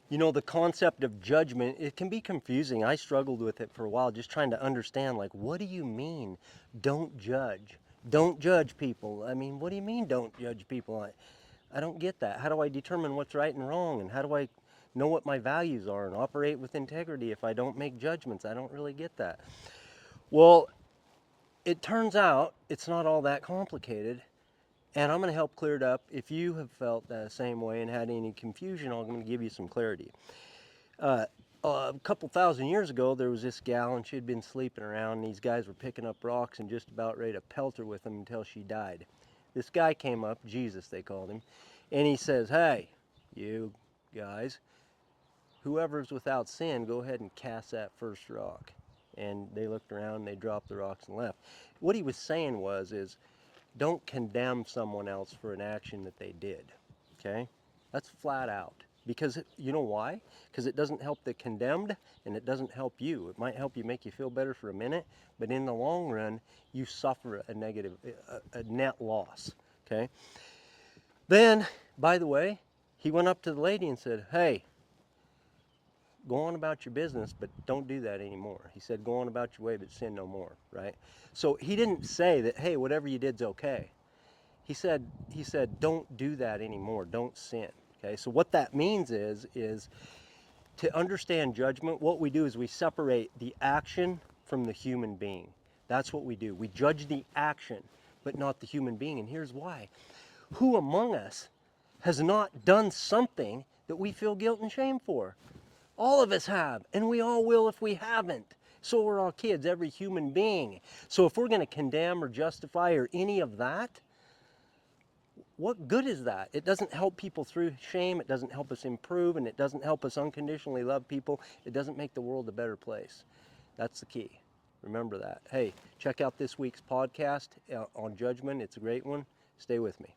You know, the concept of judgment, it can be confusing. I struggled with it for a while, just trying to understand, like, what do you mean, don't judge? Don't judge people. I mean, what do you mean, don't judge people? I don't get that. How do I determine what's right and wrong? And how do I know what my values are and operate with integrity if I don't make judgments? I don't really get that. Well, it turns out it's not all that complicated. And I'm going to help clear it up. If you have felt the same way and had any confusion, I'm going to give you some clarity. Uh, a couple thousand years ago, there was this gal, and she had been sleeping around, and these guys were picking up rocks and just about ready to pelt her with them until she died. This guy came up, Jesus they called him, and he says, "Hey, you guys, whoever's without sin, go ahead and cast that first rock." And they looked around, and they dropped the rocks and left. What he was saying is don't condemn someone else for an action that they did. Okay? That's flat out. Because you know why? Because it doesn't help the condemned and it doesn't help you. It might help you make you feel better for a minute, but in the long run, you suffer a net loss. Okay? Then, by the way, he went up to the lady and said, "Hey, go on about your business, but don't do that anymore." He said, "Go on about your way, but sin no more," right? So he didn't say that, "Hey, whatever you did's okay." He said, "Don't do that anymore. Don't sin." Okay? So what that means is to understand judgment, what we do is we separate the action from the human being. That's what we do. We judge the action, but not the human being. And here's why. Who among us has not done something that we feel guilt and shame for? All of us have, and we all will if we haven't. So are all kids, every human being. So if we're going to condemn or justify or any of that, what good is that? It doesn't help people through shame, it doesn't help us improve, and it doesn't help us unconditionally love people. It doesn't make the world a better place. That's the key. Remember that. Hey, check out this week's podcast on judgment. It's a great one. Stay with me.